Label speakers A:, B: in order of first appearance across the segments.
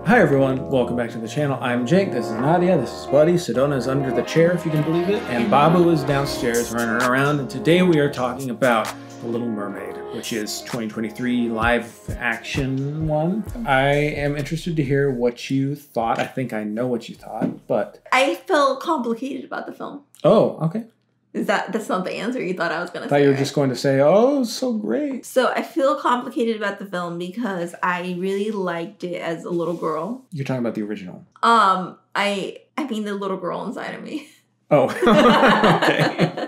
A: Hi everyone, welcome back to the channel. I'm Jake, this is Nadia, this is Buddy, Sedona is under the chair if you can believe it, and Babu is downstairs running around, and today we are talking about The Little Mermaid, which is 2023 live action one. I am interested to hear what you thought. I think I know what you thought, but...
B: I felt complicated about the film.
A: Oh, okay.
B: That's not the answer you thought I was going to say.
A: I thought you were just going to say, oh, so great.
B: So I feel complicated about the film because I really liked it as a little girl.
A: You're talking about the original.
B: I mean the little girl inside of me.
A: Oh, okay.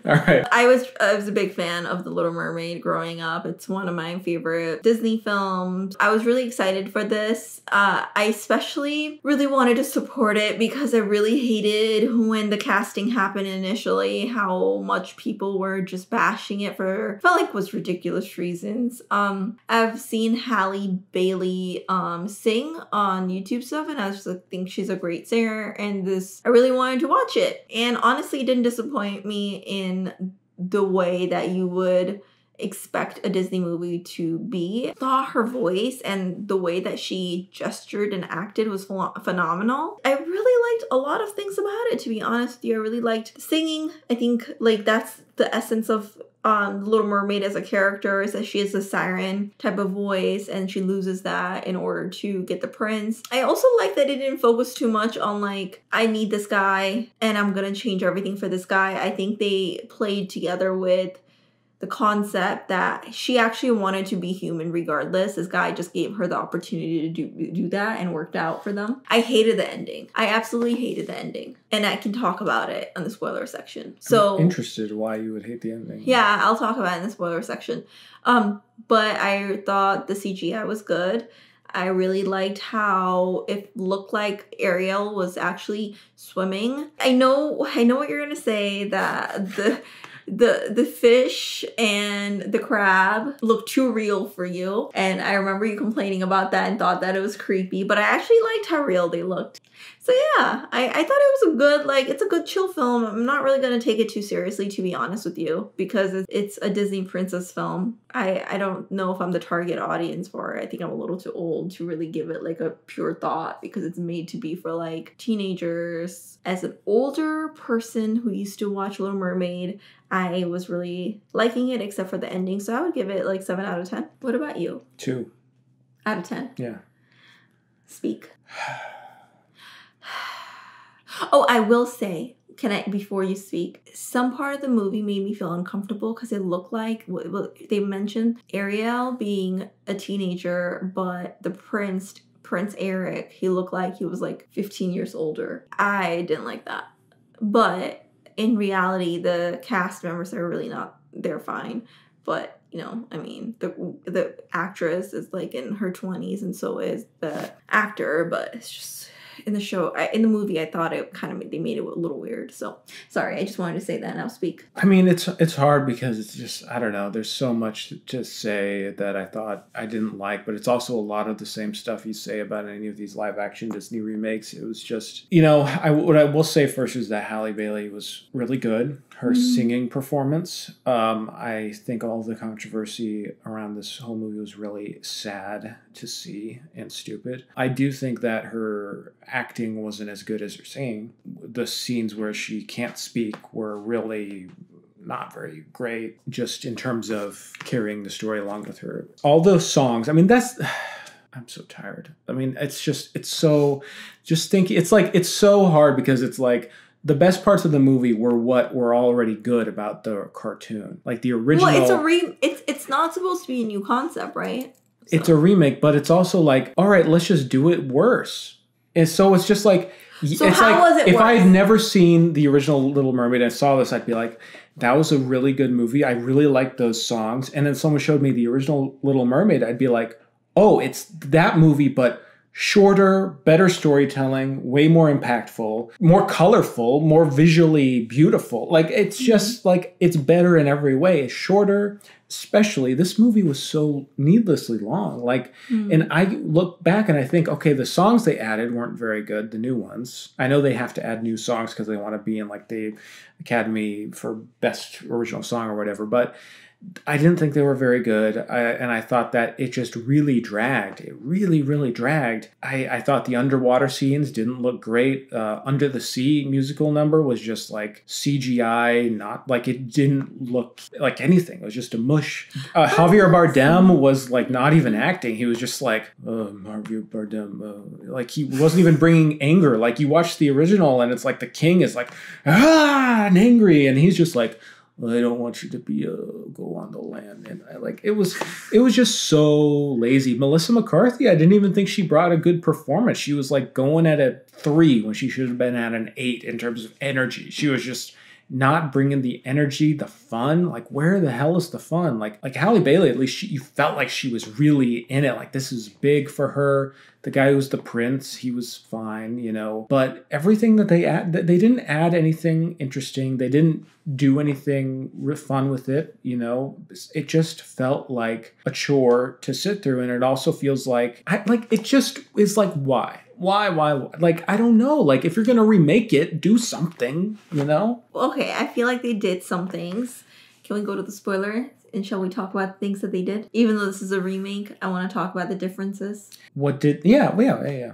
A: All right.
B: I was a big fan of The Little Mermaid growing up. It's one of my favorite Disney films. I was really excited for this. I especially really wanted to support it because I really hated when the casting happened initially, how much people were just bashing it for, felt like was ridiculous reasons. I've seen Halle Bailey sing on YouTube stuff, and I just think she's a great singer, and I really wanted to watch it. And honestly, it didn't disappoint me in the way that you would expect a Disney movie to be. I thought her voice and the way that she gestured and acted was phenomenal. I really liked a lot of things about it, to be honest with you. I really liked singing. I think like that's the essence of Little Mermaid as a character, is that she has a siren type of voice and she loses that in order to get the prince. I also like that it didn't focus too much on like, I need this guy and I'm gonna change everything for this guy. I think they played together with the concept that she actually wanted to be human regardless. This guy just gave her the opportunity to do that and worked out for them. I hated the ending. I absolutely hated the ending. And I can talk about it in the spoiler section. So
A: I'm interested why you would hate the ending.
B: Yeah, I'll talk about it in the spoiler section. But I thought the CGI was good. I really liked how it looked like Ariel was actually swimming. I know what you're gonna say, that the fish and the crab look too real for you. And I remember you complaining about that and thought that it was creepy, but I actually liked how real they looked. So yeah, I thought it was a good, it's a good chill film. I'm not really going to take it too seriously, to be honest with you, because it's a Disney princess film. I don't know if I'm the target audience for it. I think I'm a little too old to really give it like a pure thought, because it's made to be for like teenagers. As an older person who used to watch Little Mermaid, I was really liking it except for the ending. So I would give it like 7 out of 10. What about you?
A: 2
B: out of 10.
A: Yeah.
B: Speak. Oh, I will say, before you speak, some part of the movie made me feel uncomfortable because it looked like, they mentioned Ariel being a teenager, but the Prince Eric, he looked like he was like 15 years older. I didn't like that. But in reality, the cast members are really not, they're fine. But, you know, I mean, the actress is like in her 20s and so is the actor, but it's just... In the movie, I thought they made it a little weird. So, sorry, I just wanted to say that, and I'll speak.
A: I mean, it's hard because it's just, I don't know, there's so much to say that I thought I didn't like, but it's also a lot of the same stuff you say about any of these live-action Disney remakes. It was just, you know, what I will say first is that Halle Bailey was really good. Her singing performance. I think all the controversy around this whole movie was really sad to see and stupid. I do think that her acting wasn't as good as her singing. The scenes where she can't speak were really not very great, just in terms of carrying the story along with her. All those songs, I mean, I'm so tired. I mean, it's so hard because it's like, the best parts of the movie were what were already good about the cartoon. Like the original...
B: Well, it's not supposed to be a new concept, right? So.
A: It's a remake, but it's also like, all right, let's just do it worse. And so it's just like...
B: So it's how was it
A: if
B: worse?
A: I had never seen the original Little Mermaid and I saw this, I'd be like, that was a really good movie. I really liked those songs. And then someone showed me the original Little Mermaid, I'd be like, oh, it's that movie, but... shorter, better storytelling, way more impactful, more colorful, more visually beautiful. Like, it's just like, it's better in every way. It's shorter, especially. This movie was so needlessly long. Like, and I look back and I think, okay, the songs they added weren't very good, the new ones. I know they have to add new songs because they want to be in like the Academy for Best Original Song or whatever, but I didn't think they were very good. And I thought that it just really dragged. It really, really dragged. I thought the underwater scenes didn't look great. Under the Sea musical number was just like CGI, not like it didn't look like anything. It was just a mush. Javier Bardem was like not even acting. He was just like, Javier Bardem. Like he wasn't even bringing anger. Like you watch the original and it's like the king is like, and angry. And he's just like, I don't want you to be go on the land, and it was just so lazy. Melissa McCarthy, I didn't even think she brought a good performance. She was like going at a 3 when she should have been at an 8 in terms of energy. She was just not bringing the energy, the fun. Like where the hell is the fun? Like Halle Bailey, at least you felt like she was really in it. Like this is big for her. The guy who was the prince, he was fine, you know. But everything that they didn't add anything interesting. They didn't do anything fun with it, you know. It just felt like a chore to sit through, and it also feels like it just is like why? Like I don't know. Like if you're gonna remake it, do something, you know.
B: Okay, I feel like they did some things. Can we go to the spoiler? And shall we talk about things that they did? Even though this is a remake, I want to talk about the differences.
A: What did... Yeah.
B: 3,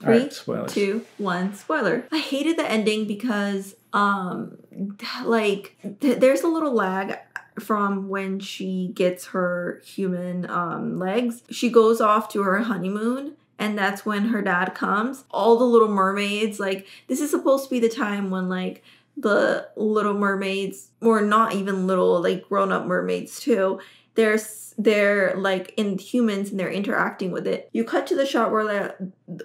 A: right,
B: 2, 1, spoiler. I hated the ending because, there's a little lag from when she gets her human legs. She goes off to her honeymoon. And that's when her dad comes. All the Little Mermaids, like, this is supposed to be the time when, like, the Little Mermaids, or not even little, like grown-up mermaids too, they're like in humans and they're interacting with it. You cut to the shot where like,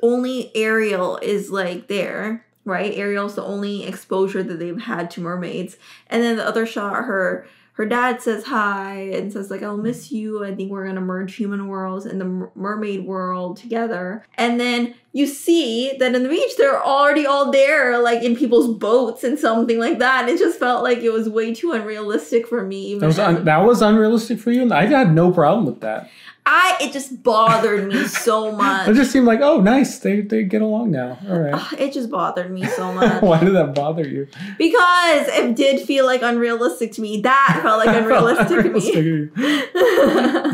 B: only Ariel is like there, right? Ariel's the only exposure that they've had to mermaids. And then the other shot, her dad says hi and says like, I'll miss you. I think we're going to merge human worlds and the mermaid world together. And then you see that in the beach, they're already all there, like in people's boats and something like that. And it just felt like it was way too unrealistic for me.
A: That was unrealistic for you? I had no problem with that.
B: It just bothered me so much.
A: It just seemed like, oh, nice. They get along now. All right.
B: It just bothered me so much.
A: Why did that bother you?
B: Because it did feel like unrealistic to me. That felt like unrealistic to me.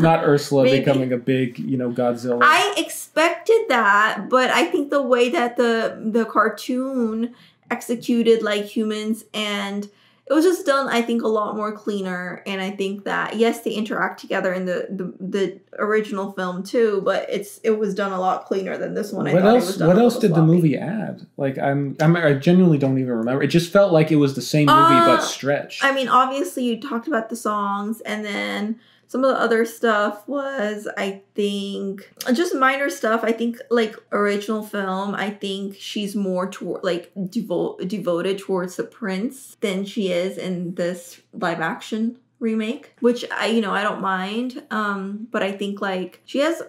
A: Not Ursula becoming a big, Godzilla.
B: I expected that, but I think the way that the cartoon executed like humans, and it was just done, I think, a lot more cleaner. And I think that, yes, they interact together in the original film too, but it was done a lot cleaner than this one.
A: What else did the movie add? Like, I genuinely don't even remember. It just felt like it was the same movie, but stretched.
B: I mean, obviously you talked about the songs, and then some of the other stuff was, I think, just minor stuff. I think, like, original film, I think she's more devoted towards the prince than she is in this live action remake, which I don't mind. But I think like she has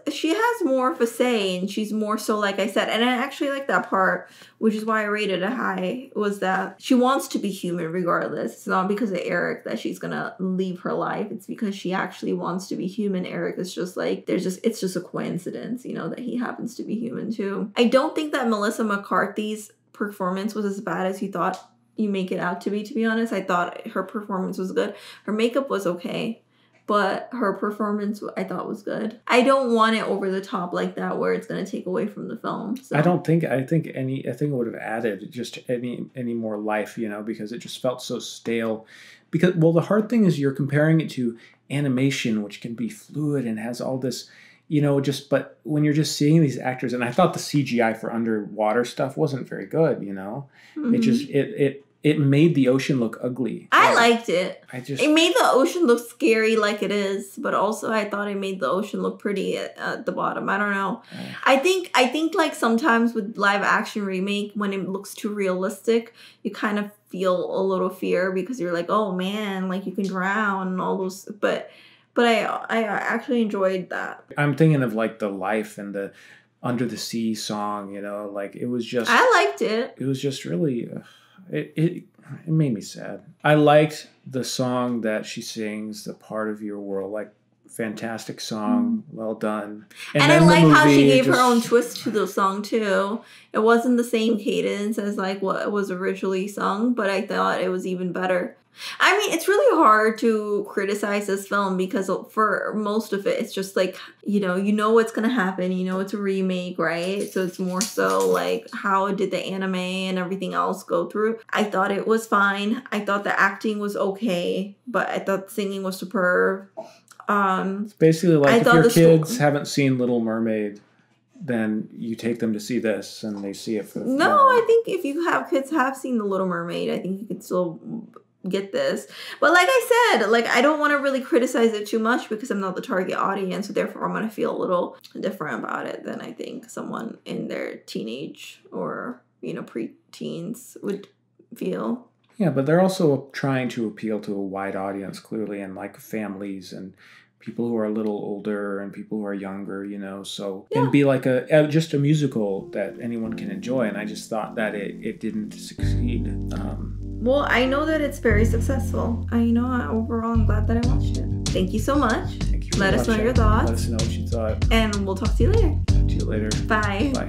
B: more of a say, and she's more so, like I said, and I actually like that part, which is why I rated it high, was that she wants to be human regardless. It's not because of Eric that she's gonna leave her life. It's because she actually wants to be human. Eric is just like, it's just a coincidence, that he happens to be human too. I don't think that Melissa McCarthy's performance was as bad as you thought you make it out to be honest. I thought her performance was good. Her makeup was okay, but her performance I thought was good. I don't want it over the top like that where it's going to take away from the film. So. I
A: think it would have added just any more life, because it just felt so stale. Because, well, the hard thing is you're comparing it to animation, which can be fluid and has all this, but when you're just seeing these actors, and I thought the CGI for underwater stuff wasn't very good, Mm-hmm. It just, it made the ocean look ugly.
B: I liked it. It made the ocean look scary like it is, but also I thought it made the ocean look pretty at the bottom. I don't know. I think like sometimes with live action remake, when it looks too realistic, you kind of feel a little fear because you're like, oh man, like you can drown and all those, but I actually enjoyed that. I'm
A: thinking of like the Life and the Under the Sea song, like it was just...
B: I liked it.
A: It was just really... It made me sad. I liked the song that she sings, The Part of Your World, like fantastic song, well done.
B: And I like how she gave her own twist to the song too. It wasn't the same cadence as like what was originally sung, but I thought it was even better. I mean, it's really hard to criticize this film because for most of it, it's just like, you know what's going to happen. You know, it's a remake, right? So it's more so like, how did the anime and everything else go through? I thought it was fine. I thought the acting was okay, but I thought the singing was superb.
A: It's basically like if your kids haven't seen Little Mermaid, then you take them to see this and they see it for the
B: No, I think if you have kids have seen The Little Mermaid, I think you can still get this. But like I said, like I don't want to really criticize it too much because I'm not the target audience, so therefore I'm going to feel a little different about it than I think someone in their teenage or, pre-teens would feel.
A: Yeah, but they're also trying to appeal to a wide audience, clearly, and like families and people who are a little older and people who are younger, so and be like just a musical that anyone can enjoy. And I just thought that it didn't succeed.
B: Well, I know that it's very successful. Overall, I'm glad that I watched it. Thank you so much.
A: Thank you.
B: Let us know your thoughts.
A: Let us know what you thought.
B: And we'll talk to you later.
A: Talk to you later.
B: Bye.
A: Bye.